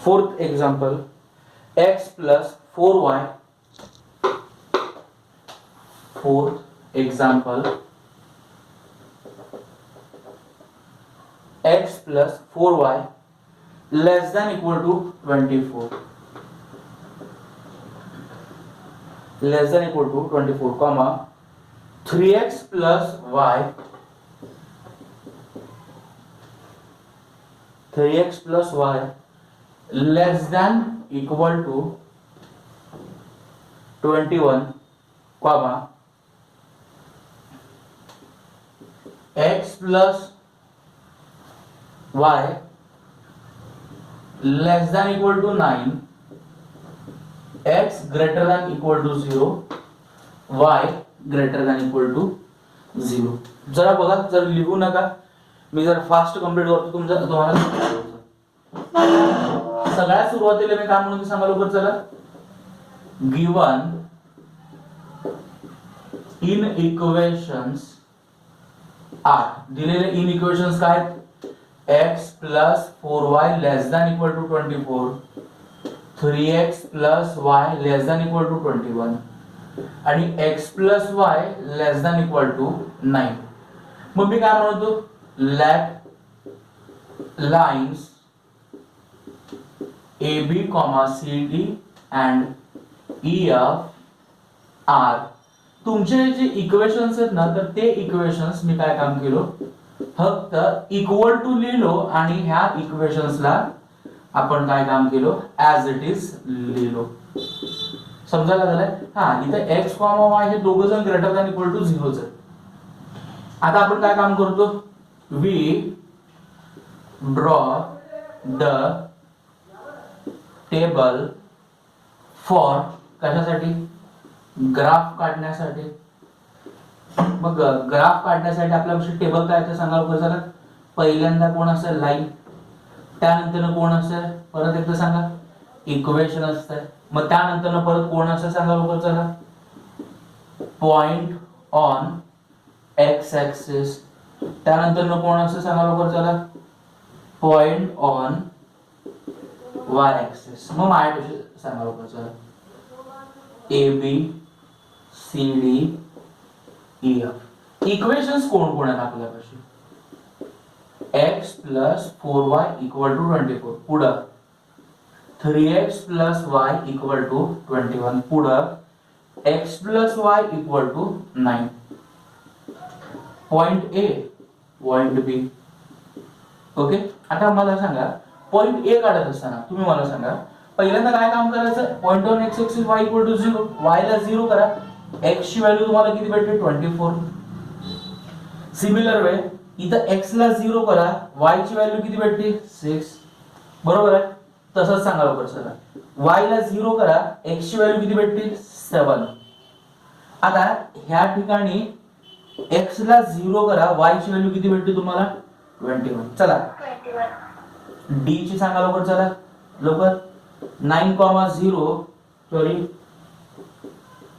Fourth example, x plus 4y. Fourth example, x plus 4y less than equal to 24. Less than equal to 24, comma 3x plus y 3x plus y less than equal to 21, comma x plus y less than equal to 9, x greater than equal to 0, y greater than equal to 0. जरा बघा, जर लिहू नका, मी जर fast complete करतो तुम्हाला सगळ्यात सुरुवातीला मी काय म्हणून सांगा लवकर चला. गिवन इन इक्वेशन्स आर, दिलेले इन इक्वेशन्स काय, x plus 4y less than equal to 24, 3x plus y less than equal to 21 आणि x plus y less than equal to 9. मग मी काय म्हणतो, let lines AB, CD and EF are. तुमचे जे equations आहेत ना, तर ते इक्वेशन्स मी काय काम केलो, फक्त इक्वल टू लिहिलो आणि ह्या इक्वेशन्सला आपण काय काम केलो, ऍज इट इज लिहिलो. समजायला झालंय? हा, इथे x, y हे दोघं जण ग्रेटर दॅन इक्वल टू 0 आहेत. आता आपण काय काम करतो, we draw the table for, कशासाठी, ग्राफ काढण्यासाठी. मग ग्राफ काढण्यासाठी आपल्यापाशी टेबल काय ते सांगा लवकर चला. पहिल्यांदा कोण असेल, लाईन, त्यानंतर कोण असेल, परत एकदा सांगा, इक्वेशन असतं. मग त्यानंतर परत कोण असेल सांगा लवकर चला, पॉइंट ऑन एक्स ऍक्सिस. त्यानंतर कोण असेल सांगा लवकर चला, पॉइंट ऑन वाय ऍक्सिस. मग माझ्यापाशी सांगा लवकर चला, A B C D E F. Equations कोण कोण आहेत आपल्यापाशी, x plus 4y equal to 24, पुढं 3x plus y equal to 21, पुढं x plus y equal to 9. Point A, point B. Okay, आता मला सांगा, पॉइंट A काढत असताना तुम्ही मला सांगा, पहिल्यांदा काय काम करायचं, point on x axis y equal to 0, y ला 0 करा, x ची व्हॅल्यू तुम्हाला किती भेटते, 24. सिमिलर वे इथं x ला 0 करा, y ची व्हॅल्यू किती भेटते, 6. बरोबर आहे? तसंच सांगा लवकर चला, y ला 0 करा, x ची व्हॅल्यू किती भेटते, 7. आता ह्या ठिकाणी x ला 0 करा, y ची व्हॅल्यू किती भेटते तुम्हाला, 21. चला d ची सांगा लवकर चला, लवकर 9,0, सॉरी,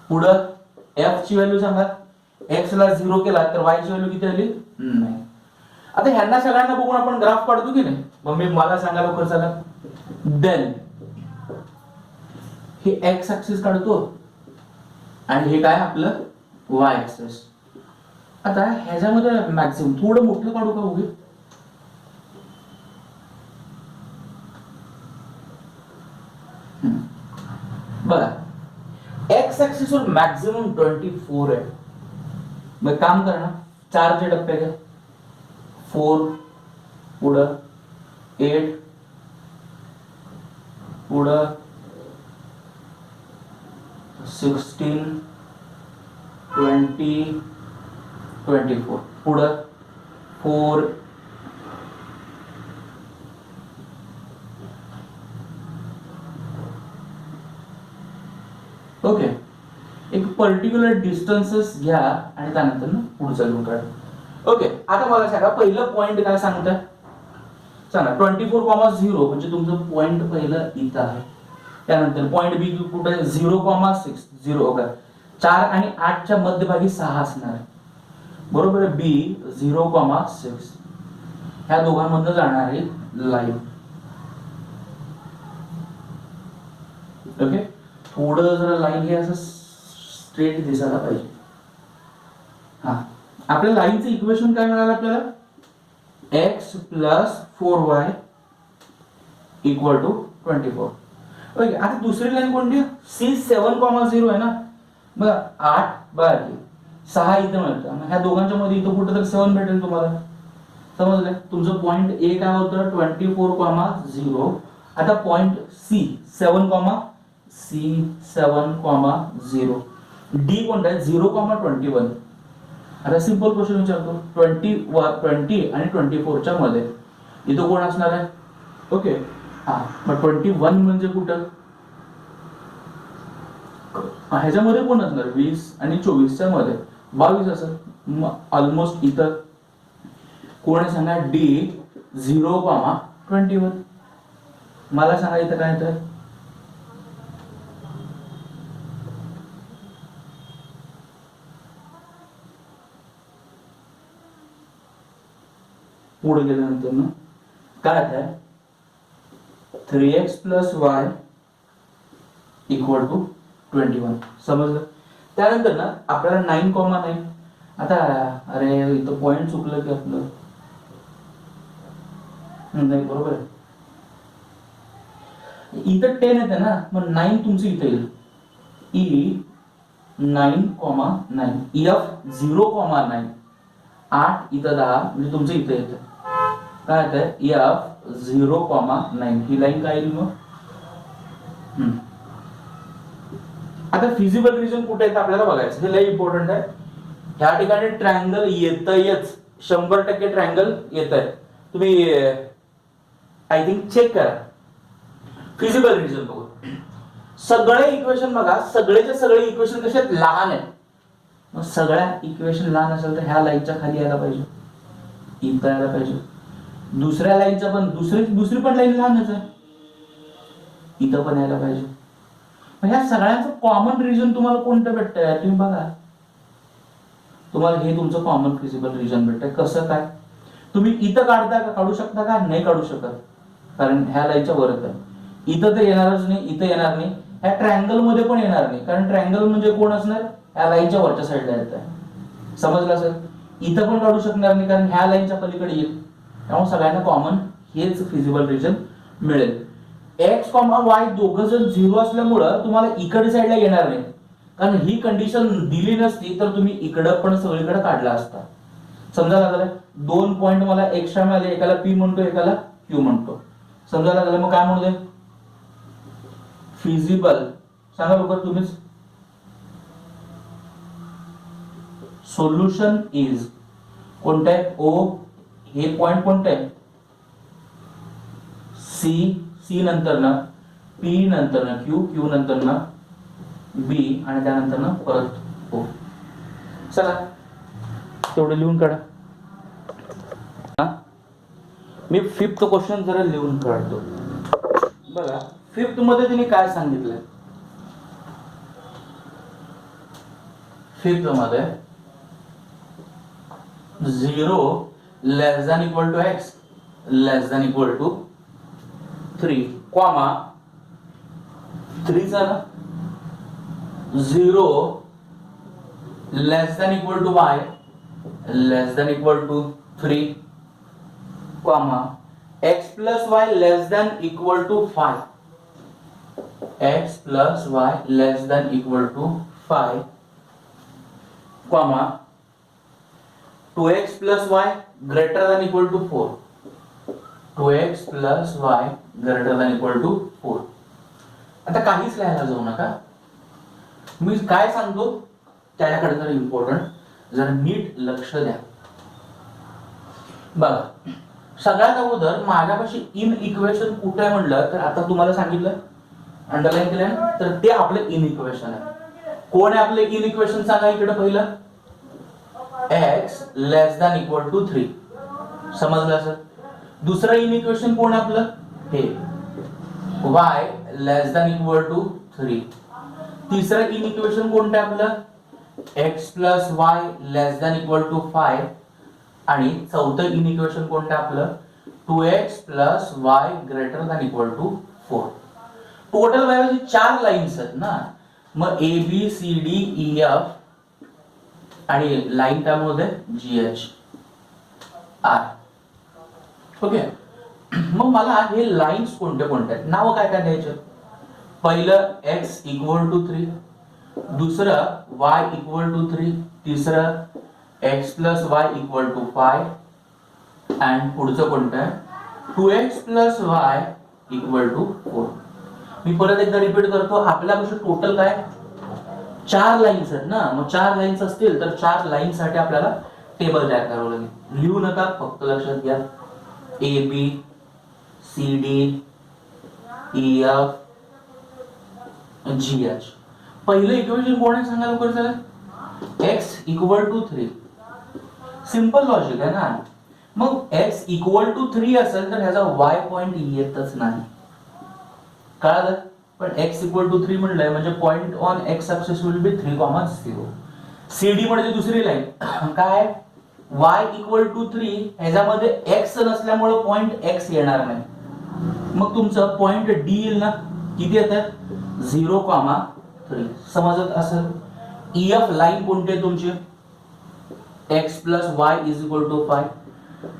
पुढं f ची व्हॅल्यू सांगा, x ला 0 केला तर y ची व्हॅल्यू किती आली, 9. आता ह्यांना सगळ्यांना बघून आपण ग्राफ काढतो की नाही. मग मी मला सांगा लवकर चला, देन हे x ऍक्सिस काढतो आणि हे काय आपलं y ऍक्सिस. आता ह्याच्यामध्ये मॅक्सिमम थोडं मोठं काढू का उभी, बघा x ऍक्सिस वर मॅक्सिमम 24 आहे. मग काम करणार, 4 चे टप्पे घ्या, 4, पुढं 8, पुढं 16, 20, 24, पुढं 4, ओके. एक पर्टिक्युलर डिस्टन्सेस घ्या आणि त्यानंतर पुढचा लिहून काढा. ओके, आता मला सांगा पहिलं पॉइंट काय सांगताय, सांगा 24,0 म्हणजे तुमचं पॉइंट पहिलं इथं आहे. त्यानंतर पॉइंट बी कुठे, 0,6, 0. ओके, 4 आणि 8 च्या मध्यभागी 6 असणार आहे, बरोबर आहे. बी 0,6, ह्या दोघांमधनं जाणारी लाईन. ओके, थोडं जरा लाईन हे असं स्ट्रेट दिसायला पाहिजे. हा, आपल्या लाईनचं इक्वेशन काय मिळालं आपल्याला? x plus 4y equal to 24. Okay, आता दुसरी लाईन कोणती? C7,0 आहे ना. बघा 8 बाकी 6 इथं मिळतं, मग ह्या दोघांच्या मध्ये इथं कुठं तर 7 भेटेल तुम्हाला. समजलं? तुमचं पॉइंट ए काय होतं? 24,0. आता पॉइंट सी 7,0. डी कोणता आहे? 0,21. आता सिंपल क्वेश्चन विचारतो, 20 आणि 24च्या मध्ये इथं कोण असणार आहे? ओके, हा, मग 21 म्हणजे कुठं? ह्याच्यामध्ये कोण असणार? 20 आणि 24च्या मध्ये 22 असेल. ऑलमोस्ट इथं कोण आहे सांगा? डी 0,21. मला सांगा इथं काय येतं? पुढे गेल्यानंतर ना काय आहे? 3x plus y equal to 21. समजलं? त्यानंतर ना आपल्याला 9,9. आता अरे इथं पॉइंट चुकलं की आपलं. नाही, बरोबर आहे. इथं 10 येते ना, मग 9 तुमचं इथं येईल. ई 9,9. एफ 0,9. 8 इथं 10 म्हणजे तुमचं इथं येतं. काय येतं? एफ 0,9. ही लाईन काय येईल मग? आता फिजिबल रिजन कुठे आहे आपल्याला बघायचं. हे लय इम्पॉर्टंट आहे. ह्या ठिकाणी ट्रायंगल येतच, 100% ट्रायंगल येत आहे. तुम्ही आय थिंक चेक करा फिजिबल रिजन बघू. सगळे इक्वेशन बघा, सगळेचे सगळे इक्वेशन कसे आहेत? लहान आहेत. मग सगळ्या इक्वेशन लहान असेल तर ह्या लाईनच्या खाली यायला पाहिजे, इथं यायला पाहिजे. दुसऱ्या लाईनच्या पण दुसरी पण लाईन लहानच आहे, इथं पण यायला पाहिजे. मग ह्या सगळ्यांचं कॉमन रिजन तुम्हाला कोणतं भेटतंय? तुम्ही बघा, तुम्हाला हे तुमचं कॉमन फिजिबल रिजन भेटतंय. कसं काय? तुम्ही इथं काढता का? काढू शकता का? नाही काढू शकत, कारण ह्या लाईनच्या वरच आहे. इथं तर येणारच नाही, इथं येणार नाही, ह्या ट्रायंगल मध्ये पण येणार नाही, कारण ट्रायंगल म्हणजे कोण असणार? ह्या लाईनच्या वरच्या साईडला येत आहे. समजलं असेल? इथं पण काढू शकणार नाही, कारण ह्या लाईनच्या पलीकडे येईल. त्यामुळे सगळ्यांना कॉमन हेच फिजिबल रिजन मिळेल. एक्स कॉमा वाय दोघं जर 0 असल्यामुळं तुम्हाला इकडे साईडला येणार नाही, कारण ही कंडिशन दिली नसती तर तुम्ही इकडं पण सगळीकडे काढला असता. समजा लागलं? 2 पॉइंट मला एक्स्ट्रा मिळाले, एकाला पी म्हणतो, एकाला क्यू म्हणतो. समजा लागलं? मग काय म्हणू दे? फिजिबल. सांगा लवकर तुम्हीच. सोल्युशन इज कोणतं आहे? ओ. हे पॉइंट कोणतं आहे? सी. सी नंतर ना पी, नंतर ना क्यू, क्यू नंतर ना बी, आणि त्यानंतर ना परत ओ. चला तेवढं लिहून काढा. मी 5th क्वेश्चन जरा लिहून काढतो. बघा 5th मध्ये तिने काय सांगितलंय? 5th मध्ये 0 less than equal to x less than equal to 3 comma 3 झाला 0 less than equal to y less than equal to 3 comma x plus y less than equal to 5. x plus y less than equal to 5 comma 2x plus y greater than equal to 4. 2x plus y greater than equal to 4. आता काहीच लिहायला जाऊ नका, मी काय सांगतो त्याच्याकडे जरा important जरा नीट लक्ष द्या. बघा सगळ्यात अगोदर माझ्यापाशी इन इक्वेशन कुठे आहे म्हणलं तर आता तुम्हाला सांगितलं, अंडरलाईन केलं, तर ते आपलं इन इक्वेशन आहे. कोण आहे आपलं इन इक्वेशन? सांगा इकडे पहिलं. x less than equal to 3. समजलं असं? दुसरं इन इक्वेशन कोण आहे आपलं? हे y less than equal to 3. तिसरं इन इक्वेशन कोणतं आहे आपलं? x plus y less than equal to 5. आणि चौथं इन इक्वेशन कोणतं आहे आपलं? 2x plus y greater than equal to 4. Total वायचे 4 लाईन्स आहेत ना, मग A B C D E F आणि लाईन त्यामध्ये जी एच आर. ओके, मग मला हे लाईन्स कोणते कोणते आहेत, नाव काय काय द्यायचे. पहिलं x इक्वल टू 3, दुसरं y इक्वल टू 3, तिसरं x plus y equal to 5 and पुढचं कोणतं आहे 2x plus y equal to 4. मी परत एकदा रिपीट करतो, आपल्यापाशी टोटल काय 4 लाईन्स आहेत ना, मग 4 लाईन्स असतील तर 4 लाईन साठी आपल्याला टेबल तयार करावं लागेल. लिहू नका, फक्त लक्षात घ्या A B C D E F G H. पहिलं इक्वेशन कोण आहे सांगा लवकर चला. x equal to 3, simple logic आहे ना. मग x इक्वल टू 3 असेल तर ह्याचा y पॉइंट येतच नाही, कळलं. पण x इक्वल टू 3 म्हणलंय म्हणजे point on x axis will be 3,0. CD म्हणजे दुसरी लाईन काय y इक्वल टू 3, ह्याच्यामध्ये x नसल्यामुळे पॉइंट x येणार नाही. मग तुमचं पॉइंट D येईल ना, किती येतात 0,3. समजत असेल. EF लाईन कोणती आहे तुमची x plus y is equal to 5.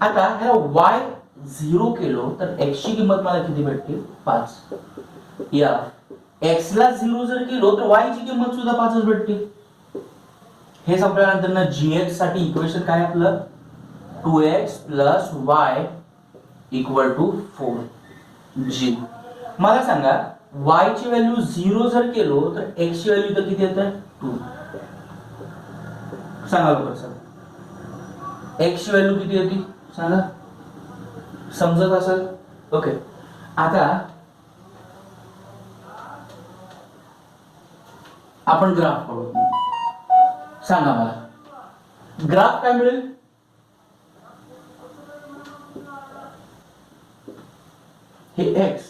आता ह्याला y 0 केलो तर x ची किंमत मला किती भेटते 5. या x ला 0 जर केलो तर y ची किंमत सुद्धा 5च भेटते. हे संपल्यानंतर ना gx साठी इक्वेशन काय आपलं 2x plus y equal to 4g. मला सांगा y ची व्हॅल्यू 0 जर केलो तर x ची व्हॅल्यू तर किती येते 2. सांगा लवकर सांगा x ची व्हॅल्यू किती येते सांगा, समजत असेल. ओके, आता आपण ग्राफ काढू. सांगा मला ग्राफ काय मिळेल. हे x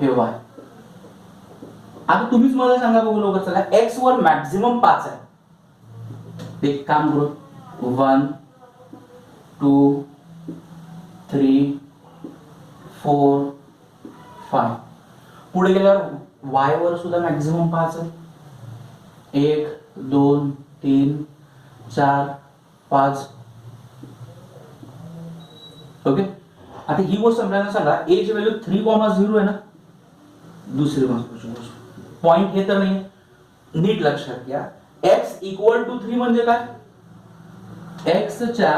हे y. आता तुम्हीच मला सांगा बघू लवकर चला, x वर मॅक्झिमम 5 आहे. एक काम करू 1 2 3 4 5. पुढे गेल्यावर y वर सुद्धा मॅक्झिमम 5 आहे. 1 2 3 4 5. ओके, आता ही गोष्ट समजायला सांगा a ची व्हॅल्यू 3,0 आहे ना. दुसरी गोष्ट पॉइंट हे तर नाही, नीट लक्षात घ्या. x इक्वल टू 3 म्हणजे काय, x च्या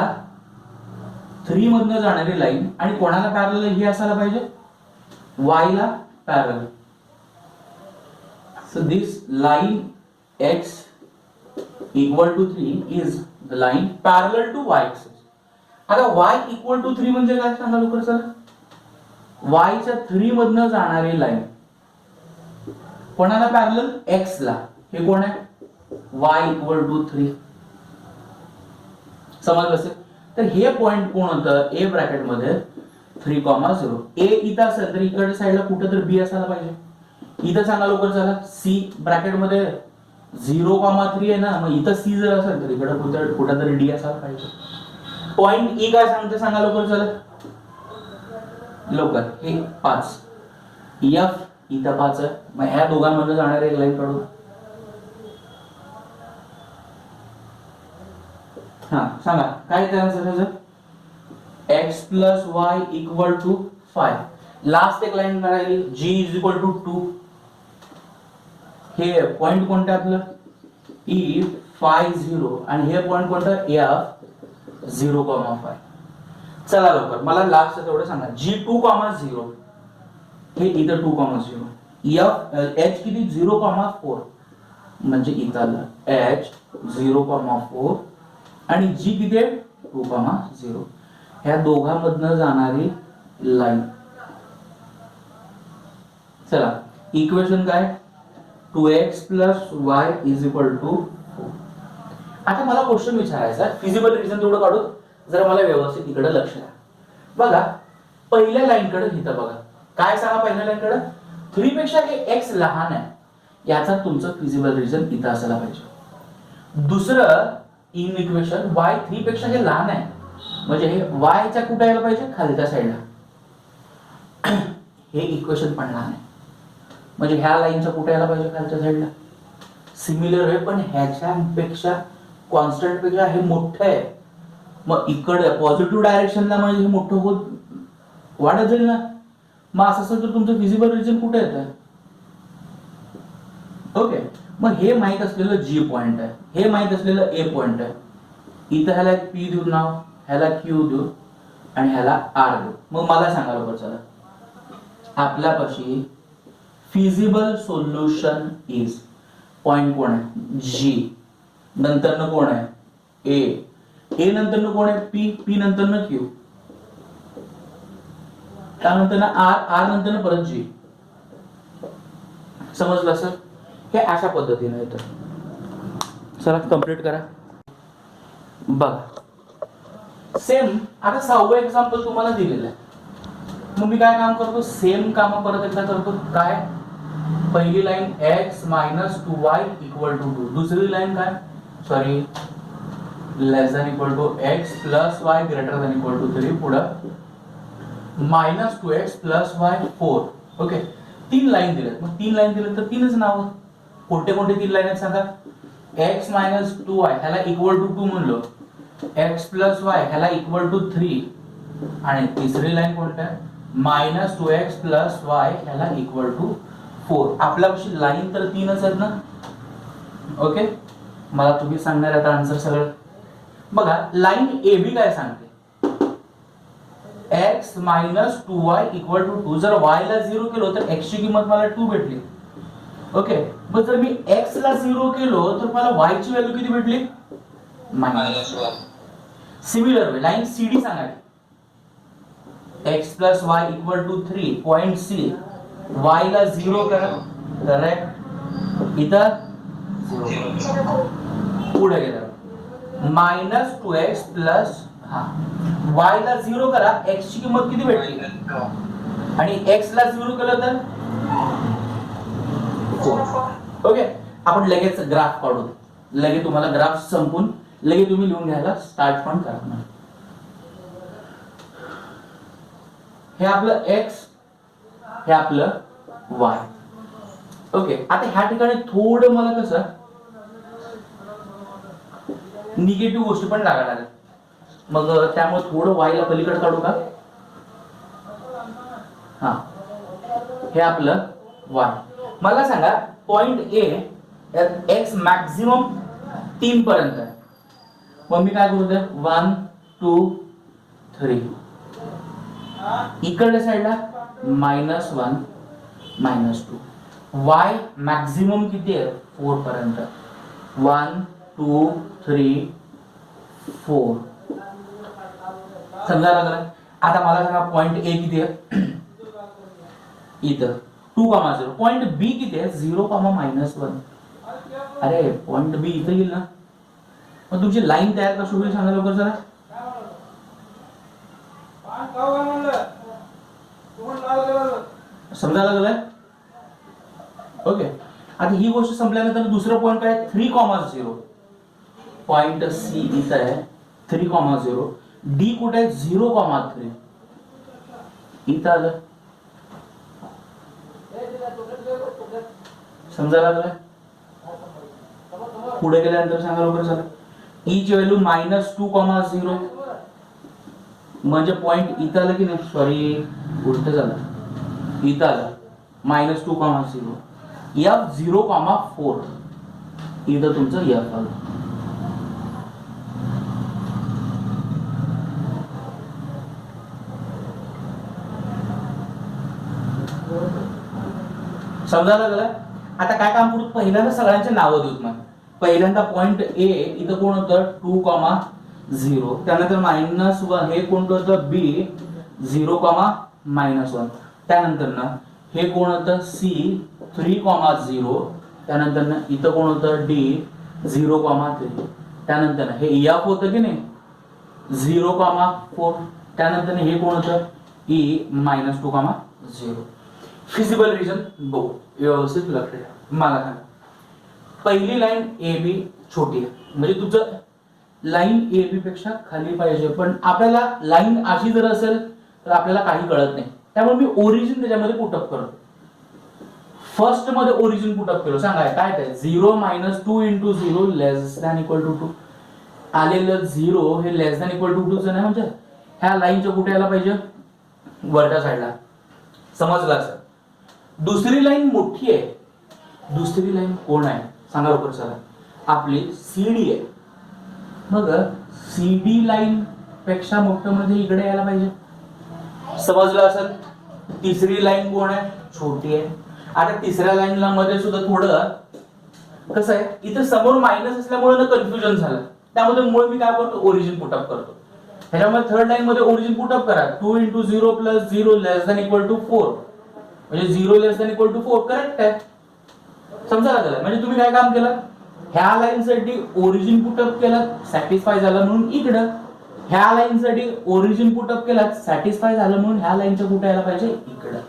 3 मधनं जाणारी लाईन आणि कोणाला पॅरलल ही असायला पाहिजे y ला parallel. So this line x equal to 3 is the line parallel to y axis. आता y इक्वल टू 3 म्हणजे काय सांगा लवकर चला. y च्या 3 मधनं जाणारी लाईन कोणाला पॅरलल x ला. हे कोण आहे y इक्वल टू 3. समजलं असेल. तर हे पॉइंट कोण होतं a ब्रॅकेट मध्ये 3,0. a इथं असेल तर इकडच्या साईडला कुठेतरी b असायला पाहिजे. इथं सांगा लवकर चला c ब्रॅकेट मध्ये 0,3 आहे ना, मग इथं c जर असेल तर इकडे कुठेतरी d असायला पाहिजे. पॉइंट e काय सांगते सांगा लवकर चला लवकर. हे 5 f इथं 5 आहे. मग ह्या दोघांमध्ये जाणारी एक लाईन काढू. हा सांगा काय त्याचं x plus y equal to 5. Last एक लाईन काढायली g इज इक्वल टू 2. हे पॉइंट कोणतं आपलं e 5 0 आणि हे पॉइंट कोणतं f 0,5. चला लवकर मला लास्ट तेवढं सांगा g 2,0 हे इथं 2,0 f h किती 0,4 म्हणजे इथं h 0,4 आणि g किती आहे 2,0. ह्या दोघांमधनं जाणारी लाईन. चला इक्वेशन काय 2x plus y is equal to 4. आता मला क्वेश्चन विचारायचा फिजिबल रिजन तेवढं काढू जरा मला व्यवस्थित इकडे लक्ष द्या. बघा पहिल्या लाईन कडे इथं बघा काय सांगा पहिल्या लाईन कडे 3 पेक्षा हे x लहान आहे, याचा तुमचं फिजिबल रिजन इथं असायला पाहिजे. दुसरं इन इक्वेशन y 3 पेक्षा हे लहान आहे म्हणजे हे y च्या कुठे यायला पाहिजे खालच्या साईडला. हे इक्वेशन पण लहान आहे. म्हणजे ह्या लाईनचा कुठे यायला पाहिजे खालच्या साईडला सिमिलर आहे, पण ह्याच्यापेक्षा कॉन्स्टंट पेक्षा हे मोठं आहे. मग इकडे पॉझिटिव्ह डायरेक्शनला म्हणजे हे मोठं होत वाढत जाईल ना. मग असं असेल तर तुमचं फिजिबल रिजन कुठे येतं. ओके, मग हे माहित असलेलं जी पॉइंट आहे, हे माहित असलेलं ए पॉइंट आहे. इथं ह्याला एक पी देऊ नाव, ह्याला क्यू देऊ आणि ह्याला आर देऊ. मग मला सांगा बरोबर, चला आपल्यापाशी फिजिबल सोल्युशन इज पॉइंट कोण आहे जी, नंतर न कोण आहे ए नंतर न कोण आहे पी नंतर न क्यू, त्यानंतर ना आर नंतर न परत जी. समजलं सर. हे अशा पद्धतीने येतं. चला कंप्लीट करा. बघा सेम आता 6वं एक्झाम्पल तुम्हाला दिलेलं आहे. मग मी काय काम करतो, सेम काम परत एकदा करतो. काय, पहिली लाईन x - 2y = 2. दुसरी लाईन काय, sorry less than equal to x + y greater than equal to 3. पुढं -2x + y 4. ओके, 3 लाईन दिलेत. मग 3 लाईन दिलेत तर 3च नावं. कोणते कोणते 3 लाईन आहेत सांगा. x - 2y ह्याला इक्वल टू 2 म्हणलो, x + y ह्याला इक्वल टू 3 आणि तिसरी लाईन कोणती आहे, -2x + y ह्याला इक्वल टू 4. आपल्यापाशी लाईन तर 3च आहेत ना. ओके, मला तुम्ही सांगणार आता आन्सर सगळं. बघा लाईन ए बी काय सांगते, x - 2y = 2. जर y ला 0 केलो तर x ची किंमत मला 2 भेटली. ओके, मग जर मी x ला 0 केलो तर मला y ची व्हॅल्यू किती भेटली, -1. सिमिलर वे लाईन CD सांगायची, x + y = 3. Point C, y ला 0 करा, करेक्ट. इथं 0 पुढे गेला, -2x + y ला 0 करा, x ची किंमत किती भेटली आणि x ला 0 केलं तर 4. ओके, आपण लगेच ग्राफ काढू. लगेच तुम्हाला ग्राफ संपून लगेच तुम्ही लिहून घ्यायला स्टार्ट पण करा. हे आपलं x, हे आपलं y. ओके, आता ह्या ठिकाणी थोडं मला कसं निगेटिव्ह गोष्टी पण लागणार आहेत. मग त्यामुळे थोडं y ला पलीकडे काढू का. हा, हे आपलं y. मला सांगा पॉइंट ए x मॅक्झिमम 3 पर्यंत आहे. मग मी काय करू दे, 1 2 3. इकडच्या साईडला -1 -2. y मॅक्झिमम किती आहे 4 पर्यंत. 1 2 3 4. समजा लागलं. आता मला सांगा पॉइंट ए किती आहे, इथं 2,0. पॉइंट बी किती आहे, 0, -1. अरे पॉइंट बी इथं येईल ना. मग तुमची लाईन तयार कशी होईल सांगा लवकर जरा. समजायला लागलंय. ओके, आता ही गोष्ट संपल्यानंतर दुसरं पॉइंट काय, 3,0. पॉइंट सी इथं आहे 3,0. डी कुठे आहे, 0,3. इथं आलं. समजायला लागलंय. पुढे गेल्यानंतर सांगा लवकर चला. ई ची व्हॅल्यू -2,0 म्हणजे पॉइंट इथं आलं की नाही, सॉरी उलट झालं, इथं आलं -2,0. f 0,4. इथं तुमचं f आलं. समजायला लागलं. आता काय काम करू, पहिल्यांदा सगळ्यांचे नावं देऊत. मग पहिल्यांदा पॉइंट ए इथं कोण होतं 2,0. त्यानंतर -1 हे कोणतं होतं बी 0,-1. त्यानंतर ना हे कोण होतं सी 3,0. त्यानंतर ना इथं कोण होतं डी 0,3. त्यानंतर हे एफ होतं की नाही 0,4. त्यानंतर हे कोण होतं ई -2,0. फिजिबल रिजन बघू व्यवस्थित लक्ष द्या. मला सांगा पहिली लाईन ए बी छोटी आहे, म्हणजे तुझं लाईन ए बी पेक्षा खाली पाहिजे. पण आपल्याला लाईन अशी जर असेल तर आपल्याला काही कळत नाही. त्यामुळे मी ओरिजिन त्याच्यामध्ये पुटअप करतो. फर्स्ट मध्ये ओरिजिन पुटअप केलं, सांगा काय ते 0 - 2 × 0 लेस दॅन इक्वल टू 2. आलेलं 0 हे लेस दॅन इक्वल टू 2 नाही, म्हणजे ह्या लाईनच्या कुठे यायला पाहिजे, वरच्या साईडला. समजलं सर? दुसरी लाईन मोठी आहे, दुसरी लाईन कोण आहे सांगा लवकर चला, आपली CD आहे. मग CD लाईन पेक्षा मोठं म्हणजे इकडे यायला पाहिजे. समजलं असेल? तिसरी लाईन कोण आहे, छोटी आहे. आता तिसऱ्या लाईनला मध्ये सुद्धा थोडं कसं आहे, इथं समोर मायनस असल्यामुळे ना कन्फ्युजन झालं, त्यामध्ये मुळे मी काय करतो, ओरिजिन पुटअप करतो. ह्याच्यामध्ये थर्ड लाईन मध्ये ओरिजिन पुटअप करा, 2 × 0 + 0 लेस दॅन इक्वल टू 4, म्हणजे 0 less than equal to 4 correct आहे. समजा लागलं, म्हणजे तुम्ही काय काम केलं, ह्या लाईन साठी ओरिजिन पुटअप केलं, सॅटिस्फाय झालं म्हणून इकडं. ह्या लाईन साठी ओरिजिन पुटअप केलं, सॅटिस्फाय झालं म्हणून ह्या लाईनच्या कुठे यायला पाहिजे, इकडं.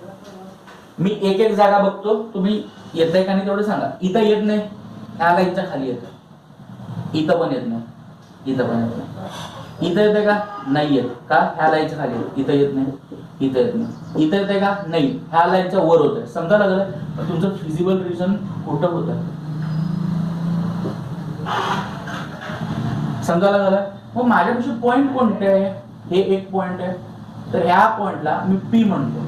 मी एक एक जागा बघतो, तुम्ही येतंय का नाही तेवढं सांगा. इथं येत नाही, ह्या लाईनच्या खाली येतं. इथं पण येत नाही, इथं पण येत नाही. इथं येते का, नाही येत का, ह्या लाईनच्या खाली येत. इथं येत नाही, इथं येत नाही. इथं येते का, नाही, ह्या लाईनच्या वर होत आहे. समजा लागलं, तुमचं फिजिबल रिजन कुठं होत आहे, समजा लागलं. मग माझ्यापाशी पॉइंट कोणते आहे, हे एक पॉइंट आहे, तर ह्या पॉइंटला मी P म्हणतो,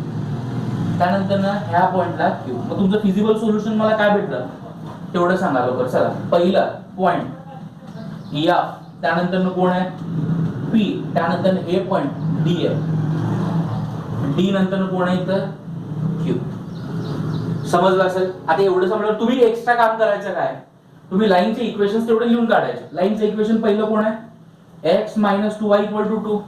त्यानंतर ना ह्या पॉइंटला Q. मग तुमचं फिजिबल सोल्युशन मला काय भेटलं तेवढं सांगा लवकर चला. पहिला पॉइंट F, त्यानंतर कोण आहे P, त्यानंतर हे पॉइंट D आहे, D नंतर कोण आहे इथं Q. समजलं असेल? आता एवढं समजलं, तुम्ही एक्स्ट्रा काम करायचं काय, तुम्ही लाईनचे इक्वेशन्स तेवढे लिहून काढायचे. लाईनचं इक्वेशन पहिलं कोण आहे, x - 2y = 2.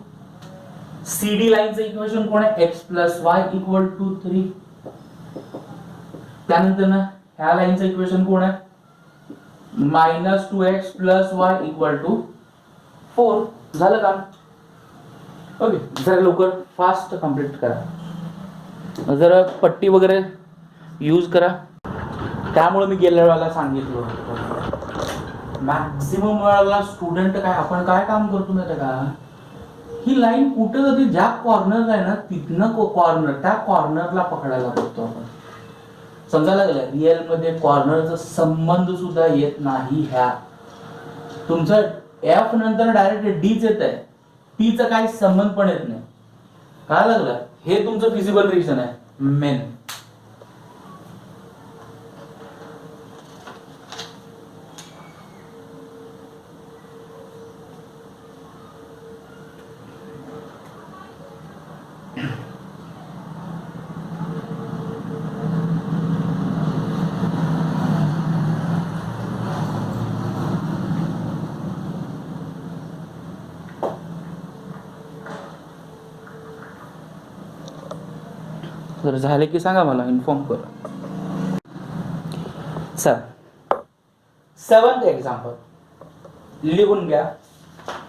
CD लाईनचं इक्वेशन कोण आहे, x + y = 3. त्यानंतर ना ह्या लाईनचं इक्वेशन कोण आहे, -2x + y = 4. झालं काम? ओके, जरा लवकर फास्ट कंप्लीट करा, जरा पट्टी वगैरे यूज करा. त्यामुळे मी गेल्या वेळेला सांगितलं होतं, मॅक्सिमम वेळेला स्टुडंट काय, आपण काय काम करतो माहिती का, ही लाईन कुठं जाते, ज्या कॉर्नर आहे ना तिथनं कॉर्नर, त्या कॉर्नरला पकडायला बघतो आपण. समजा लागलं, रिअल मध्ये कॉर्नरचा संबंध सुद्धा येत नाही. ह्या तुमचं F नंतर डायरेक्ट Dच येत आहे, P चा काही संबंध पण येत नाही. काय लागलं, हे तुमचं फिजिबल रिजन आहे मेन. जर झाले की सांगा मला, इन्फॉर्म करा. सर 7th एक्झाम्पल लिहून घ्या,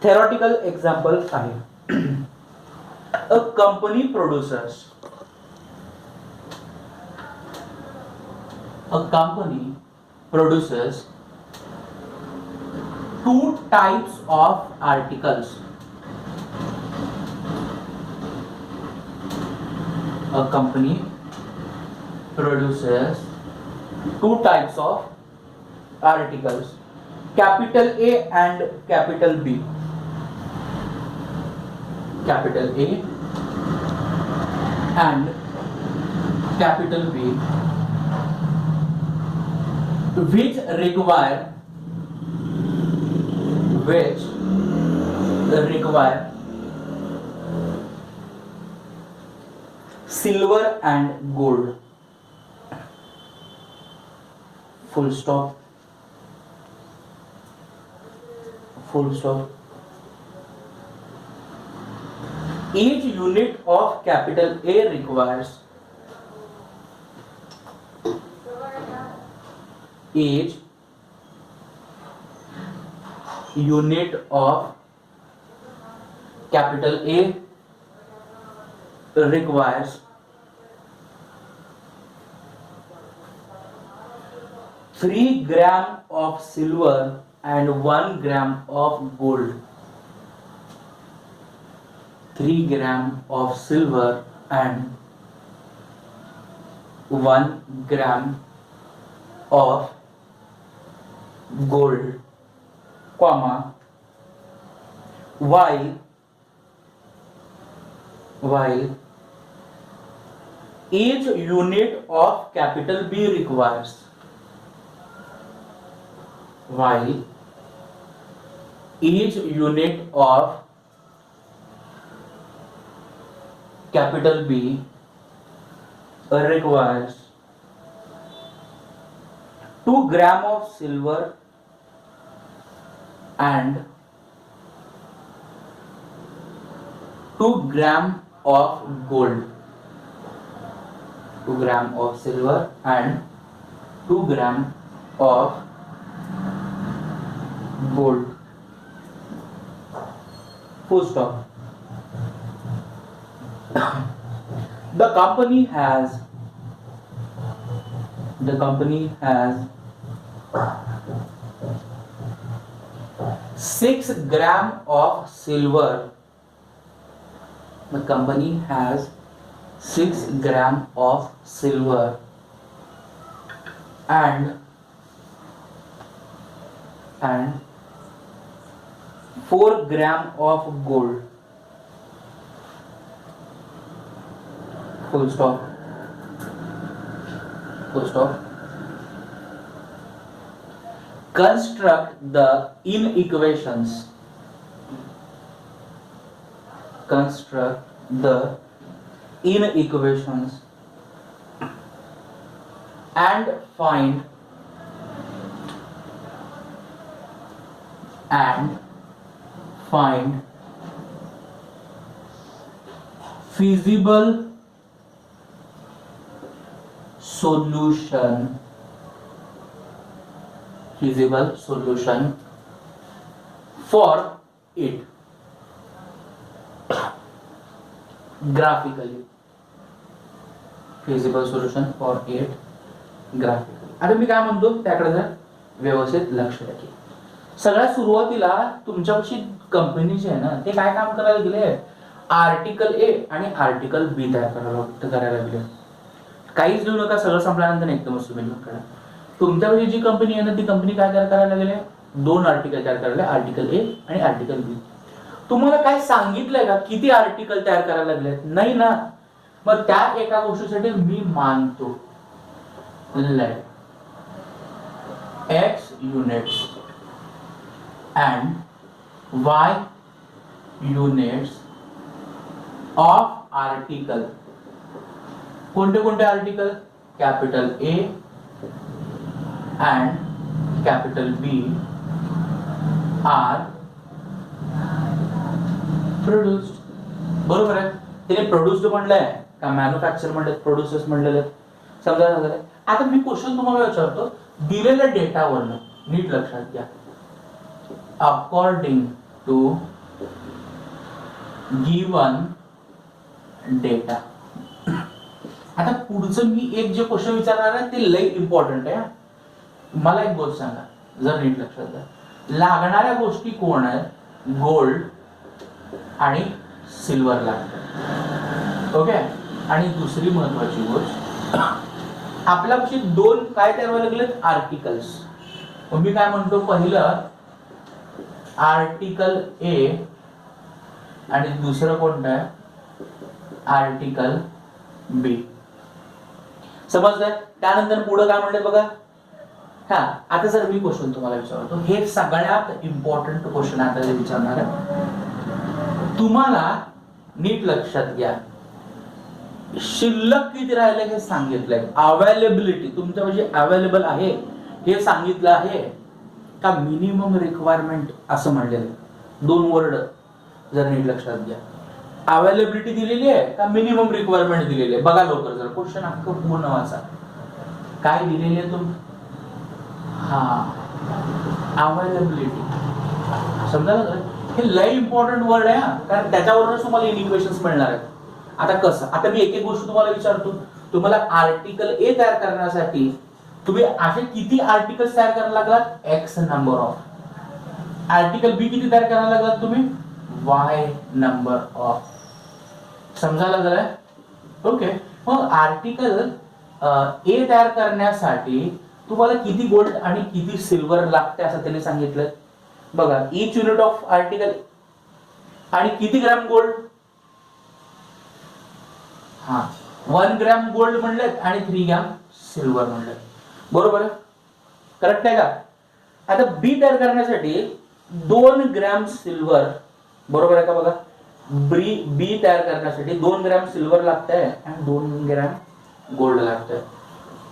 थेरॉटिकल एक्झाम्पल आहे. A company producers, a company produces 2 types of articles. A company produces 2 types of articles, capital A and capital B. Capital A and capital B, which require silver and gold. Full stop. Full stop. Each unit of capital A requires each unit of capital A requires 3 gram of silver and 1 gram of gold. 3 gram of silver and 1 gram of gold, comma, while each unit of capital B requires, while each unit of capital B requires 2 gram of silver and 2 gram of gold, 2 gram of silver and 2 gram of gold. Full stop. The company has 6 gram of silver. The company has 6 gram of silver and 4 gram of gold. Full stop. Construct the inequations. And find feasible solution for it graphically. आता मी काय म्हणतो त्याकडे जर व्यवस्थित लक्ष द्या. सगळ्यात सुरुवातीला तुमच्यापाशी कंपनी जी आहे ना ते काय काम करायला गेले, आर्टिकल ए आणि आर्टिकल बी तयार करायला गेले. काहीच लिहू नका, सगळं संपल्यानंतर एकदम तुम्ही तुमच्यापाशी जी कंपनी आहे ना ती कंपनी काय तयार करायला गेले, 2 आर्टिकल तयार करायला, आर्टिकल ए आणि आर्टिकल बी. तुम्हाला काय सांगितलंय का किती आर्टिकल तयार करायला लागले? नाही ना. मग त्या एका गोष्टीसाठी मी मानतो X units and Y units of article. कोणते कोणते article? Capital A and capital B are produced. बरोबर आहे. तिने प्रोड्यूस्ड म्हणलंय का मॅन्युफॅक्चर म्हणलं, प्रोड्युसर्स म्हणलेलं समजा झालं. आता मी क्वेश्चन तुम्हाला विचारतो दिलेल्या डेटावरनं, नीट लक्षात घ्या. According to given data. आता पुढचं मी एक जे क्वेश्चन विचारणार आहे ते लई इम्पॉर्टंट आहे. मला एक गोष्ट सांगा, जर नीट लक्षात द्या, लागणाऱ्या गोष्टी कोण आहेत? गोल्ड आणि सिल्वर लागतात. ओके. आणि दुसरी महत्वाची गोष्ट, आपल्यापाशी 2 काय तयार व्हायला लागलेत? आर्टिकल्स. मी काय म्हणतो, पहिलं आर्टिकल ए आणि दुसरं कोणतं आहे? आर्टिकल बी. समजलंय? त्यानंतर पुढे काय म्हणले बघा. हा, आता जर मी क्वेश्चन तुम्हाला विचारतो, हे सगळ्यात इम्पॉर्टंट क्वेश्चन आता जे विचारणार आहे, तुम्हाला नीट लक्षात घ्या. शिल्लक किती राहिले हे सांगितलंय. अवेलेबिलिटी तुमच्यापाशी अवेलेबल आहे हे सांगितलं आहे का मिनिमम रिक्वायरमेंट असं म्हणलेलं. 2 वर्ड जर नीट लक्षात घ्या. अवेलेबिलिटी दिलेली आहे का मिनिमम रिक्वायरमेंट दिलेली आहे? बघा लवकर, जर क्वेश्चन अख्खं पूर्ण वाचा. काय दिलेली आहे तुम? अवेलेबिलिटी. समजायला? हे लय इम्पॉर्टंट वर्ड आहे, कारण त्याच्यावरूनच तुम्हाला इक्वेशन्स मिळणार आहेत. आता कसं? आता मी एक एक गोष्ट तुम्हाला विचारतो. तुम्हाला आर्टिकल ए तयार करण्यासाठी तुम्ही असे किती आर्टिकल्स तयार करायला लागलात? X number of. आर्टिकल बी किती तयार करायला लागलात तुम्ही? Y number of. समजायला गेलंय? ओके. मग आर्टिकल ए तयार करण्यासाठी तुम्हाला किती गोल्ड आणि किती सिल्वर लागते असं त्यांनी सांगितलं बघा. इच युनिट ऑफ आर्टिकल आणि किती ग्रॅम गोल्ड. हा 1 ग्रॅम गोल्ड म्हणलेत आणि 3 ग्रॅम सिल्वर म्हणलेत. बरोबर आहे, करेक्ट आहे का. आता बी तयार करण्यासाठी 2 ग्रॅम सिल्वर, बरोबर आहे का बघा. बी तयार करण्यासाठी 2 ग्रॅम सिल्वर लागतंय आणि 2 ग्रॅम गोल्ड लागतंय.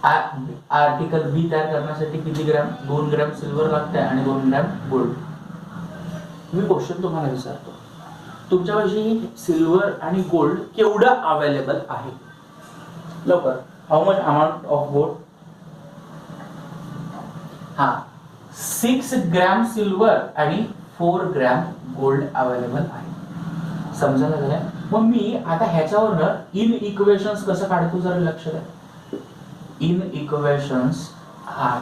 आर्टिकल बी तयार करण्यासाठी किती ग्रॅम. 2 ग्रॅम सिल्वर लागतंय आणि 2 ग्रॅम गोल्ड. मी क्वेश्चन तुम्हाला विचारतो, तुमच्यापाशी सिल्वर आणि गोल्ड केवढं अवेलेबल आहे. लवकर, how much amount of gold. हा 6 ग्रॅम सिल्वर आणि 4 ग्रॅम गोल्ड अवेलेबल आहे. समजायला लागलं. मग मी आता ह्याच्यावरनं इन इक्वेशन्स कसं काढतो जरा लक्ष द्या. इन इक्वेशन्स हा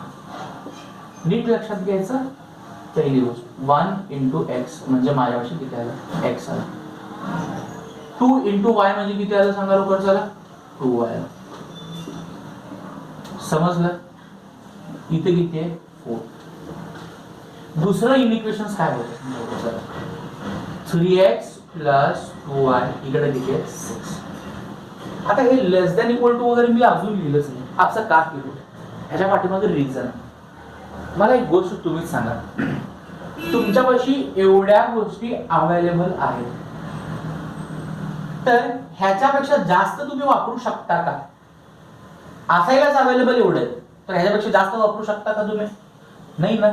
नीट लक्षात घ्यायचं. पहिली गोष्ट 1 इंटू एक्स म्हणजे माझ्यापाशी किती आलं, एक्स आला. 2 इंटू वाय म्हणजे किती आलं सांगा लवकर चला, 2y आलं. समजलं. इथे किती आहे, 4. दुसरं इन इक्वेशन्स काय होतं, 3x प्लस 2y इकडे किती आहे, 6. आता हे लेस दॅन इक्वल टू वगैरे मी अजून लिहिलंच नाही. असं का केलं, ह्याच्या पाठीमागे रिझन. मला एक गोष्ट तुम्हीच सांगा, तुमच्यापाशी एवढ्या गोष्टी अवेलेबल आहेत तर ह्याच्यापेक्षा जास्त तुम्ही वापरू शकता का. असायलाच अवेलेबल एवढे तर ह्याच्यापेक्षा जास्त वापरू शकता का तुम्ही, नाही ना.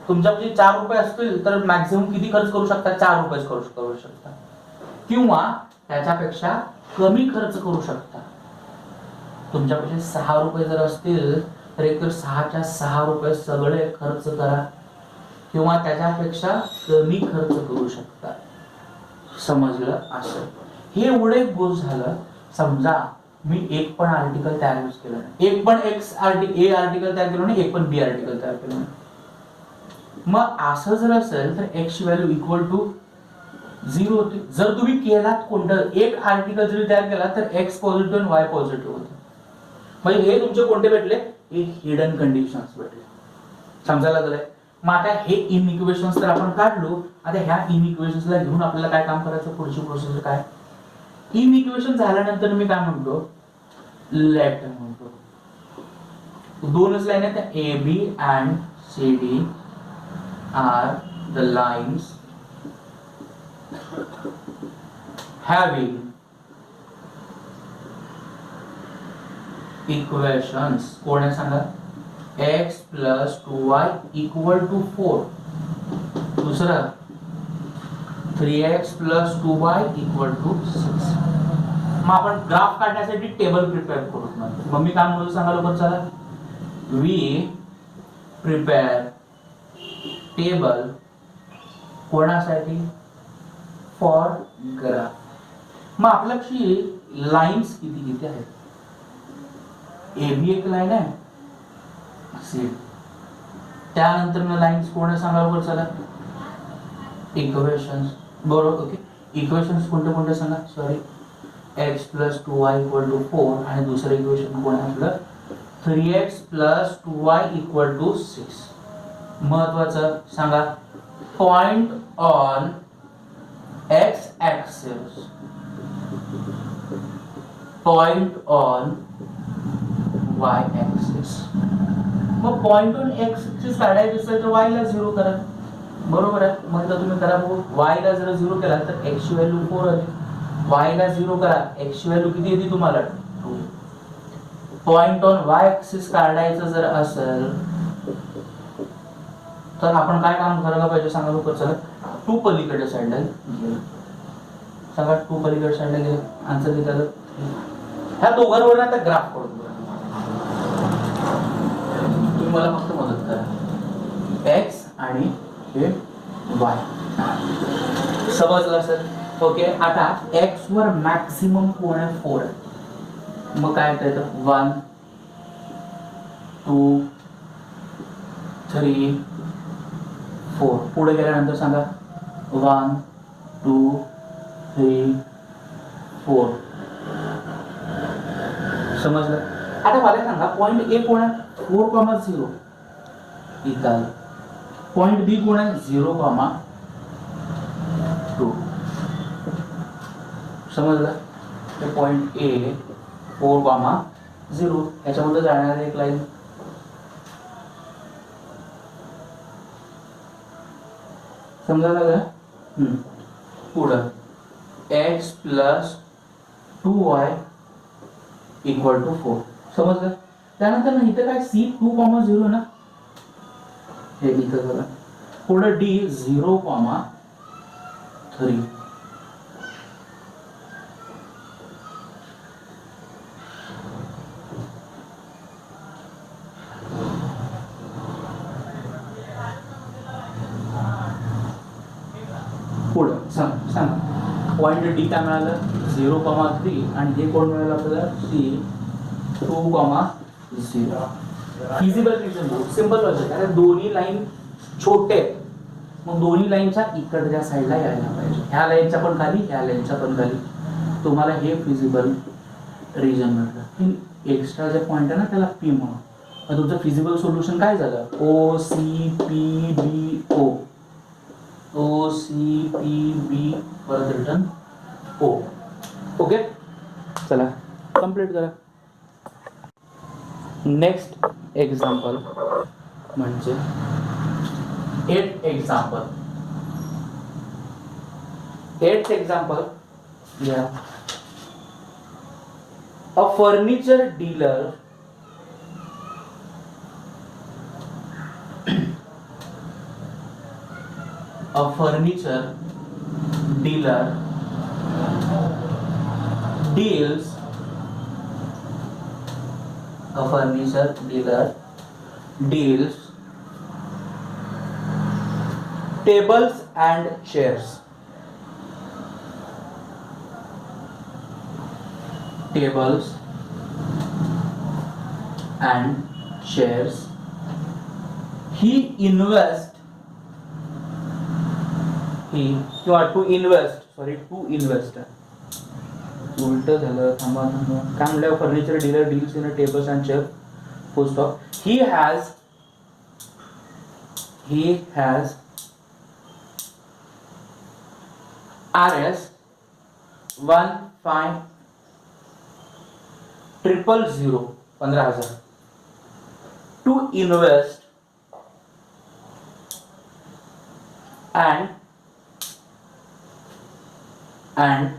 तुमच्यापाशी 4 रुपये असतील तर मॅक्झिमम किती खर्च करू शकता, 4 रुपये करू शकता किंवा त्याच्यापेक्षा कमी खर्च करू शकता. तुमच्यापाशी 6 रुपये जर असतील तर एक तर 6च्या 6 रुपये सगळे खर्च करा किंवा त्याच्यापेक्षा कमी खर्च करू शकता. समजलं. असं हे एवढे गोष्ट झालं. समजा मी एक पण आर्टिकल तयार केलं नाही, एक पण ए आर्टिकल तयार केलं नाही, एक पण बी आर्टिकल तयार केलं नाही. मग असं जर असेल तर एक्स ची व्हॅल्यू इक्वल टू 0 होती. जर तुम्ही केलात कोणतं एक आर्टिकल जरी तयार केला तर एक्स पॉझिटिव्ह आणि वाय पॉझिटिव्ह होते. म्हणजे हे तुमचे कोणते भेटले, एक हिडन कंडिशन्स भेटले. समजायला लागलंय. मग आता हे इन इक्वेशन्स तर आपण काढलो. आता ह्या इन इक्वेशन्सला घेऊन आपल्याला काय काम करायचं, पुढची प्रोसेस काय. इन इक्वेशन झाल्यानंतर मी काय म्हणतो, लेट म्हणतो. दोनच लाईन आहेत, A B and C D are the lines having equations. कोण आहे सांगा, x plus 2y equal to 4. दुसरा 3x plus 2y equal to 6. मग आपण ग्राफ काढण्यासाठी टेबल प्रिपेअर करू. मग मी काय म्हणू सांगा लवकर चला, वी प्रिपेअर टेबल कोणासाठी, फॉर ग्राफ. मग आपल्याशी लाईन्स किती किती आहेत, ए बी एक लाईन आहे, सी. त्यानंतर लाईन्स कोण आहे सांगा बरोबर चला, इक्वेशन्स. बरोबर, ओके. इक्वेशन्स कोणते कोणते सांगा, sorry, x plus 2y equal to 4 आणि दुसरं इक्वेशन कोण आहे आपलं 3x plus 2y equal to 6. महत्वाचं सांगा, point on x axis, point on y axis. मग पॉइंट ऑन x axis काढायचं असेल तर y ला 0 करा. बरोबर आहे. मग तुम्ही करा, y ला जर 0 केला तर x ची व्हॅल्यू 4 आली. y ला 0 करा, x ची व्हॅल्यू किती येते तुम्हाला 2. पॉइंट ऑन y axis काढायचं जर असेल तर आपण काय काम करायला पाहिजे सांगा लवकर चला, 2 पलीकडे साईडला गेलं. सांगा 2 पलीकडे साईडला गेलं. आन्सर किती आलं. ह्या दोघांवर आता ग्राफ करून तुम्ही मला फक्त मदत करा, एक्स आणि हे वाय. समजलं सर, ओके. आता एक्स वर मॅक्सिमम कोण आहे, 4 आहे. मग काय येतं 1 2 3 4. पुढे गेल्यानंतर सांगा 1 2 3 4. समजलं. आता मला सांगा पॉईंट ए कोण आहे 4,0 इथं, पॉईंट बी कोण आहे 0,2. समजलं? ते पॉईंट ए 4,0 याच्यामध्ये जाणारी एक लाईन. समजायला का? पुढं x + 2y = 4. समजलं? त्यानंतर ना इथं काय c 2,0 ना, हे इथं करा. पुढं d 0,3. पुढं सांग पॉईंट डी काय मिळालं 0,3 आणि हे कोण मिळालं आपल्याला C 2,0. Feasible region simple logic. अरे दोन्ही लाईन छोटे आहेत, मग दोन्ही लाईनच्या इकडच्या साईडला यायला पाहिजे. ह्या लाईनच्या पण खाली, ह्या लाईनच्या पण खाली. तुम्हाला हे फिजिबल रिजन मिळतं. एक्स्ट्रा जे पॉईंट आहे ना त्याला पी म्हणून. मग तुमचं फिजिबल सोल्युशन काय झालं O C P B O. O C P B परत रिटर्न ओ. ओके चला कंप्लीट करा. नेक्स्ट एक्झाम्पल म्हणजे 8th एक्झाम्पल. 8th एक्झाम्पल या a furniture dealer a furniture dealer deals tables and chairs. Tables and chairs. He invests to invest उलट झालं. थांबा काय म्हणलं furniture dealer deals in tables and chair full stop. He has RS 15,000 15,000 to invest and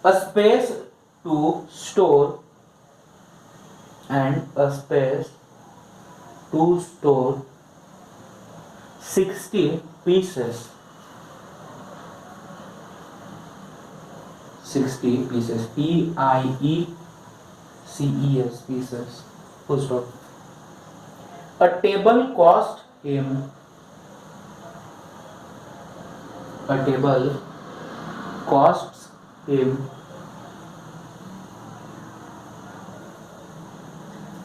a space to store 60 pieces. 60 pieces. PIECES pieces. Full stop. A table cost him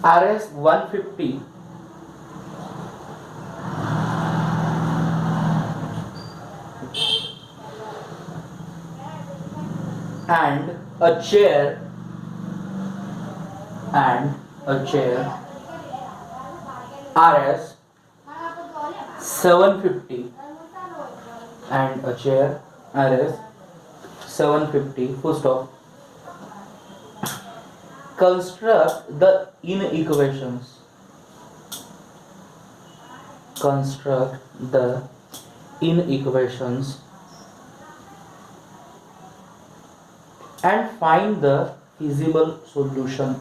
RS 150 and a chair RS 750 and a chair RS 750 full stop. Construct the inequations. And find the feasible solution.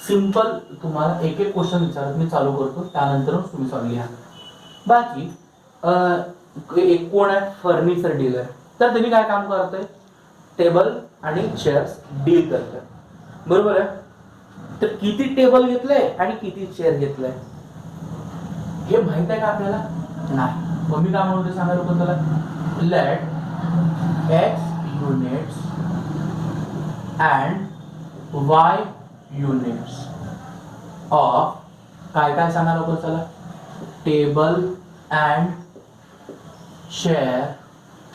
Simple तुम्हाला एक एक question विचारत मी चालू करतो, त्यानंतर तुम्ही solve लिहा. बाकी एक कोण आहे फर्निचर डीलर, तर तुम्ही काय काम करतोय टेबल आणि चेअर्स डील करतोय बरोबर आहे. तर किती टेबल घेतलंय आणि किती चेअर घेतलंय हे माहित आहे का आपल्याला नाही. मग मी काय म्हणतो सांगायला पण त्याला late x units and y units of काय काय सांगा लोक चला टेबल अँड चेअर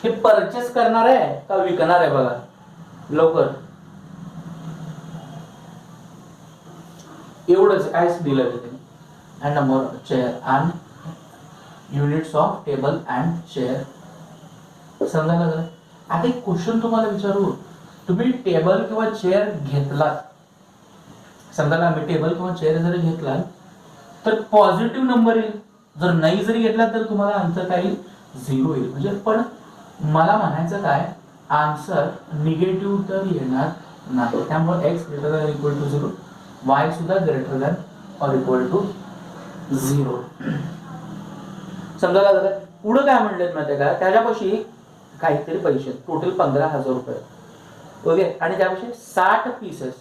हे परचेस करणार आहे का विकणार आहे बघा लवकर. एवढंच कायच दिलं तिथे. And number of chair and units of table and chair. समजायला लागलं. आता एक क्वेश्चन तुम्हाला विचारू, तुम्ही टेबल किंवा चेअर घेतलात, समजा आम्ही टेबल किंवा चेअर जरी घेतला तर पॉझिटिव्ह नंबर येईल, जर नाही जरी घेतला तर तुम्हाला आन्सर काय येईल, 0 येईल. म्हणजे पण मला म्हणायचं काय, आन्सर निगेटिव्ह तर येणार नाही. त्यामुळे x greater than equal to 0, y सुद्धा greater than or equal to 0. समजायला लागलं. पुढं काय म्हणलेत माहिती का, त्याच्यापाशी काहीतरी पैसे टोटल 15,000 रुपये. ओके. आणि त्यापाशी 60 पीसेस,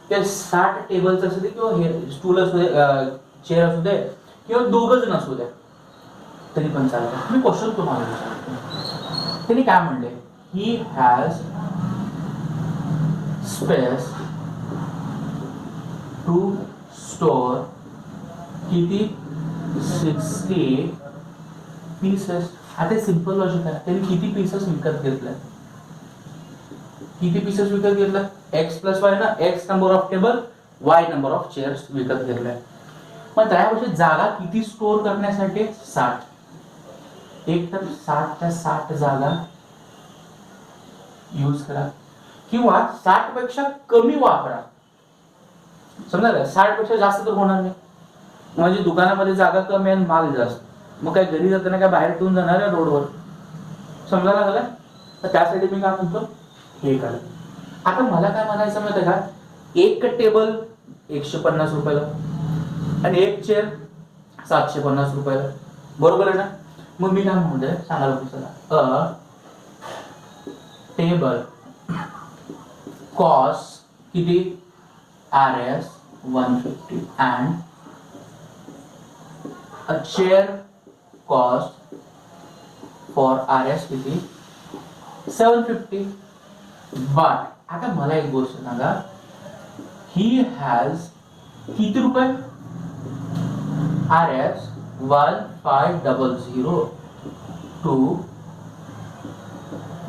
ते 60 टेबल्स असू दे किंवा हे स्टूल असू दे, चेअर असू दे किंवा दोघं जण असू द्या तरी पण चालतं. मी क्वेश्चन तुम्हाला विचारतो. त्यांनी काय म्हणले, he has space to store किती 60 पीसेस. आता सिंपल लॉजिक आहे. त्यांनी किती पीसेस विकत घेतले, किती पीसेस विकत घेतला, एक्स प्लस वाय ना, x number of table, y number of chairs विकत घेतल्या. मग त्यापेक्षा जागा किती स्टोअर करण्यासाठी 60. एक तर 60च्या 60 जागा यूज करा किंवा 60 पेक्षा कमी वापरा. समजा 60 पेक्षा जास्त तर होणार नाही, म्हणजे दुकानामध्ये जागा कमी आणि माल जास्त, मग काय घरी जाताना काय बाहेर ठेवून जाणार आहे रोडवर. समजायला लागलं. तर त्यासाठी मी काय म्हणतो, हे करा. आता मला काय म्हणायचं माहिती का, एक टेबल 150 रुपयाला आणि एक चेअर 750 रुपयाला, बरोबर आहे ना. मग मी काय म्हणतोय सांगायला पुढचं, अ टेबल कॉस्ट किती, RS 150 and a chair cost for RS किती 750. बट आता मला एक गोष्ट सांगा, ही हॅज किती रुपये, RS 1500 टू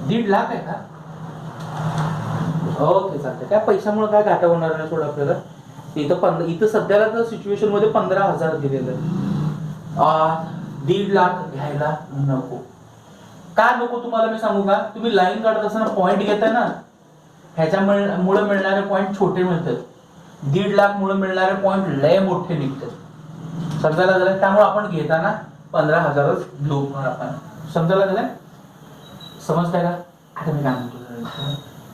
1.5 लाख आहे का. ओके चालतंय. काय पैशामुळे काय घाटा होणार नाही थोडं आपल्याला. इथं सध्याला तर सिच्युएशन मध्ये 15,000 दिलेलं आहे. 1.5 लाख घ्यायला नको. का नको तुम्हाला मी सांगू का, तुम्ही लाईन काढत असताना पॉईंट घेताय ना, ह्याच्यामुळे मिळणारे पॉईंट छोटे मिळतात, 1.5 लाख मुळे मिळणारे पॉईंट लय मोठे निघतात. समजायला लागलं. त्यामुळे आपण घेताना 15,000च घेऊ आपण. समजायला लागलं, समजताय का. आता मी काय म्हणतो,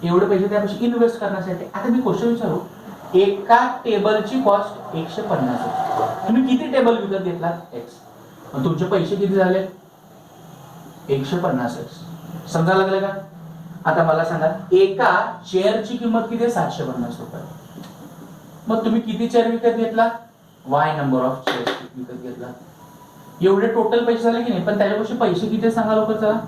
एवढे पैसे त्यापेक्षा इन्व्हेस्ट करण्यासाठी. आता मी क्वेश्चन विचारू, एका टेबलची कॉस्ट 150 आहे, तुम्ही किती टेबल विकत घेतला, एक्स, मग तुमचे पैसे किती झाले, 150 एक्स. समजायला लागलं का. आता मला सांगा, एका चेअरची किंमत किती आहे, 750 रुपये. मग तुम्ही किती चेअर विकत घेतला, वाय नंबर ऑफ चेअर विकत घेतला. एवढे टोटल पैसे झाले की नाही, पण त्याच्यापेक्षा पैसे किती सांगा लवकर चला,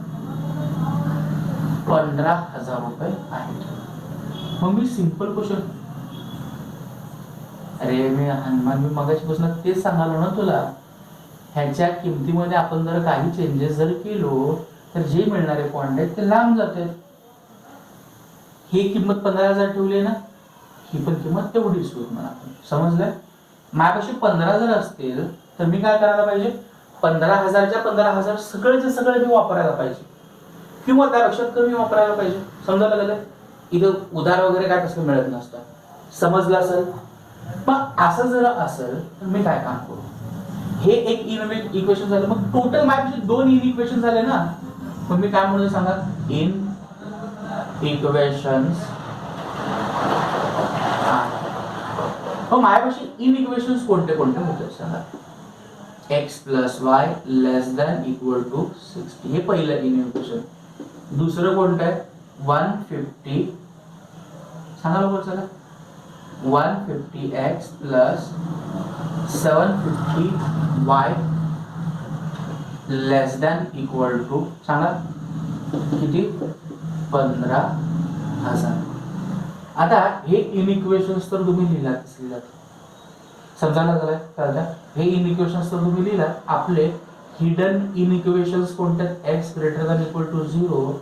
15,000 रुपये आहेत. मग मी सिंपल क्वेश्चन, अरे मी हनुमान मी मगाशीपासून तेच सांगालो ना तुला, ह्याच्या किमतीमध्ये आपण जर काही चेंजेस जर केलो तर जे मिळणारे पॉइंट आहेत ते लांब जातात. ही किंमत 15,000 ठेवली ना, ही पण किंमत तेवढीच होईल मला. समजलं. माझ्यापाशी 15 जर असतील तर मी काय करायला पाहिजे, 15,000च्या 15,000 सगळेचे सगळे मी वापरायला पाहिजे किंवा त्यापेक्षा कमी वापरायला पाहिजे. समजायला लागलं. इथं उधार वगैरे काय कसं मिळत नसतं. समजलं असेल. मग असं जर असेल तर मी काय काम करू, हे एक इक्वेशन झालं. मग टोटल माझ्यापाशी 2 इक्वेशन झाले ना, मग मी काय म्हणतो सांगा, इन इक्वेशन्स. मग माझ्यापाशी इन इक्वेशन्स कोणते कोणते होते सांगा. X plus y less than equal to 60, हे पहिलं इन इक्वेशन. दुसरं कोणतं आहे, 150, सांगा लवकर चला, 150x plus 750y less than equal to सांगा किती, 15,000. आता हे इन इक्वेशन्स तर तुम्ही लिहिलात. समजायला लागलाय कळलं? हे इनइक्वेशन्स तर तुम्ही लिहिला. आपले हिडन इनइक्वेशन्स कोणते? x greater than equal to 0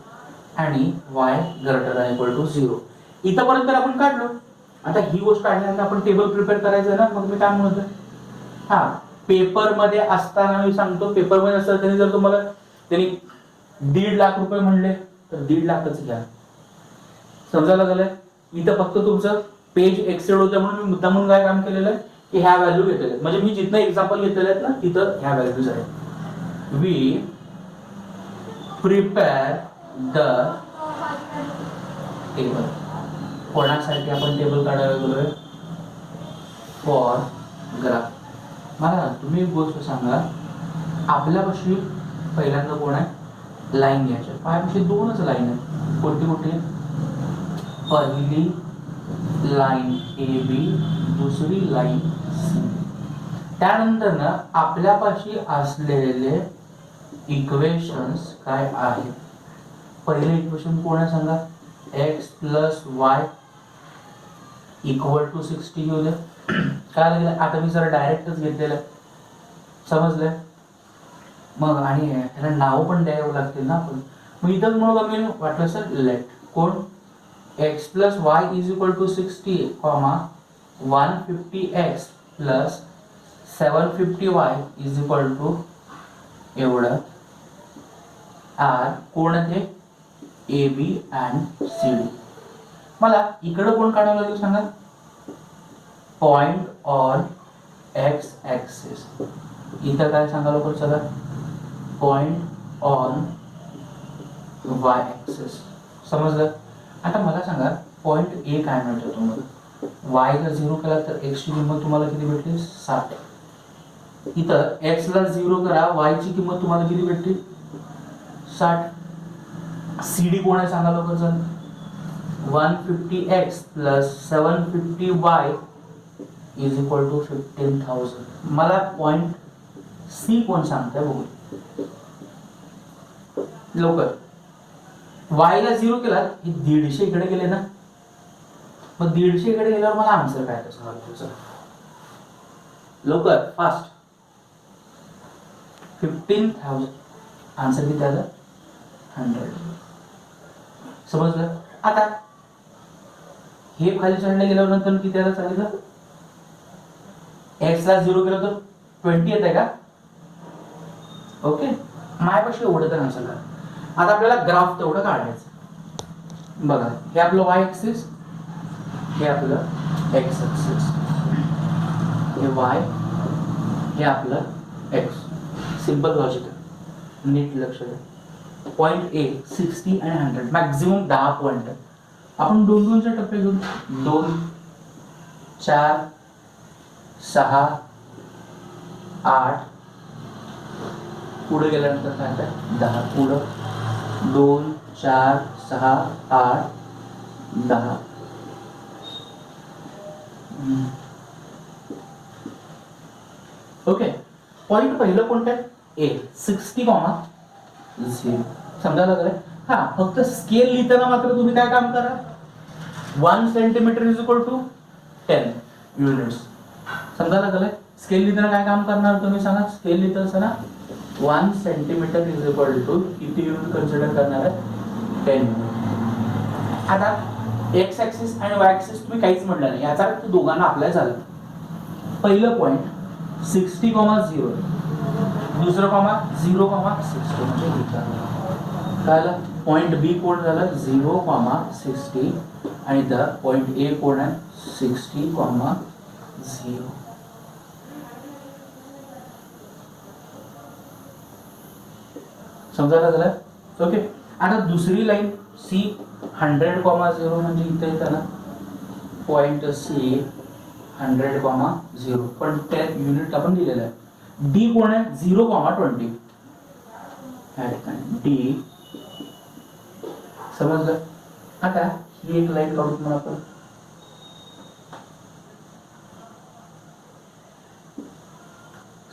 आणि y greater than equal to 0. इथपर्यंत आपण काढलो. आता ही गोष्ट काढल्यानंतर आपण टेबल प्रिपेअर करायचं ना. मग मी काय म्हणतोय, हा पेपर मध्ये असताना मी सांगतो, पेपर मध्ये असताना त्यांनी जर तुम्हाला त्यांनी 1.5 लाख रुपये म्हणले तर 1.5 लाखच घ्या. समजायला लागलंय? इथं फक्त तुमचं पेज एक्सेड होतं म्हणून मी मुद्दा म्हणून काय काम केलेलं आहे की ह्या व्हॅल्यू घेतलेल्या आहेत. म्हणजे मी जिथनं एक्झाम्पल घेतलेले आहेत ना तिथं ह्या व्हॅल्यूज आहेत. We prepare the table. कोणासाठी आपण टेबल काढायला गेलोय? For graph. मला तुम्ही एक गोष्ट सांगा, आपल्यापाशी पहिल्यांदा कोण आहे? लाईन घ्यायच्या. माझ्यापाशी 2च लाईन आहेत. कोणती कोणती? पहिली लाईन ए बी, दुसरी लाईन सी. त्यानंतर ना आपल्यापाशी असलेले इक्वेशन्स काय आहेत? पहिले इक्वेशन कोण आहे सांगा? x plus y equal to 60 घेऊ दे. काय लागेल? आता मी जरा डायरेक्टच घेतलेलं, समजलंय? मग आणि त्याला नाव पण द्यावं लागतील ना आपण. मग इथंच म्हणून मी वाटलं सर लेट कोण x plus y is equal to 60 comma 150x plus 750y is equal to एवढं आर. कोण आहे ते? A B and C D. मला इकडं कोण काढावं लागेल सांगा? Point on x axis. इथं काय सांगा लवकर सगळं? Point on y axis. समजलं? आता मला सांगा पॉइंट ए काय मिळतो तुम्हाला? वाय ला 0 केला तर एक्स ची किंमत तुम्हाला किती भेटली? 60. इथं एक्स ला 0 करा, वाय ची किंमत तुम्हाला किती भेटली? 60. सी डी कोण आहे सांगा लवकर sir? 150x plus 750y is equal to 15,000. मला पॉइंट सी कोण सांगताय बघू लवकर. y ला 0 केला, हे 150 इकडे गेले ना. मग 150 इकडे गेल्यावर मला आन्सर काय सांगा लवकर फास्ट. 15,000. आन्सर किती आलं? 100. समजलं? आता हे खाली चढले गेल्यावर नंतर किती आलं सांगितलं? x ला 0 केलं तर 20 येत आहे का? ओके, माझ्यापाशी एवढं तर आन्सर करा. आता आपल्याला ग्राफ तेवढं काढायचं. बघा, हे आपलं y ऍक्सिस, हे आपलं x ऍक्सिस, हे y, हे आपलं x. सिंपल लॉजिक आहे, नीट लक्ष द्या. पॉइंट ए 60 आणि 100, मॅक्झिमम 10 पॉइंट. आपण 2-2चे टप्पे घेऊ. 2, 4, 6, 8. पुढे गेल्यानंतर काय होतं? 10. पुढं 2, 4, 6, 8, 10. ओके, पॉइंट पहिलं कोणतं आहे? ए 60,0. समजायला लागलंय? हा, फक्त स्केल लिहिताना मात्र तुम्ही काय काम करा? 1 centimetre is equal to 10 units. समजायला लागलंय? स्केल लिहिताना काय काम करणार तुम्ही सांगा? स्केल लिहित असताना 1 सेंटीमीटर इज इक्वल टू किती युनिट कन्सिडर करणार आहे? 10 युनिट. आता एक्स ऍक्सिस आणि वाय ऍक्सिस तुम्ही काहीच म्हटलं नाही, याचा अर्थ दोघांना अप्लाय झालं. पहिलं पॉइंट 60,0, दुसरं कॉमा 0,60 म्हणजे काय पॉइंट बी कोण झालं? 0,60 आणि द पॉइंट ए कोण आहे? 60,0. समजायला गेलं? ओके, आता दुसरी लाईन सी 100,0 म्हणजे इथे येतं ना पॉइंट सी 100,0, पण 10 युनिट आपण दिलेलं आहे. डी कोण आहे? 0,20 ह्या ठिकाणी डी. समजलं? आता ही एक लाईन काढू तुम्हाला आपण.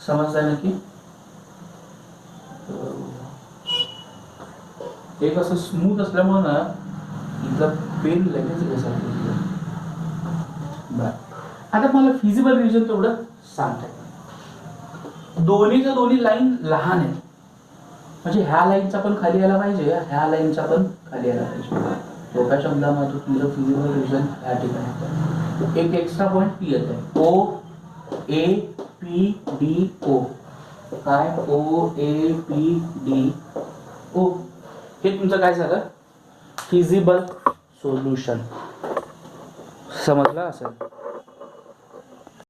समजलं ना? की एक असं स्मूथ असल्यामुळे ना इथलं पेन लगेच घ्यायचं. आता मला फिजिबल रिजन तेवढं सांगतायत. दोन्हीच्या दोन्ही लाईन लहान आहेत, म्हणजे ह्या लाईनचा पण खाली यायला पाहिजे, ह्या लाईनचा पण खाली यायला पाहिजे. सोप्या शब्दामध्ये तुझं फिजिकल रिजन या ठिकाणी एक एक्स्ट्रा पॉईंट पी येत आहे. ओ ए पी डी ओ. काय? ओ ए पी डी ओ. हे तुमचं काय झालं? Feasible solution. समजलं असेल.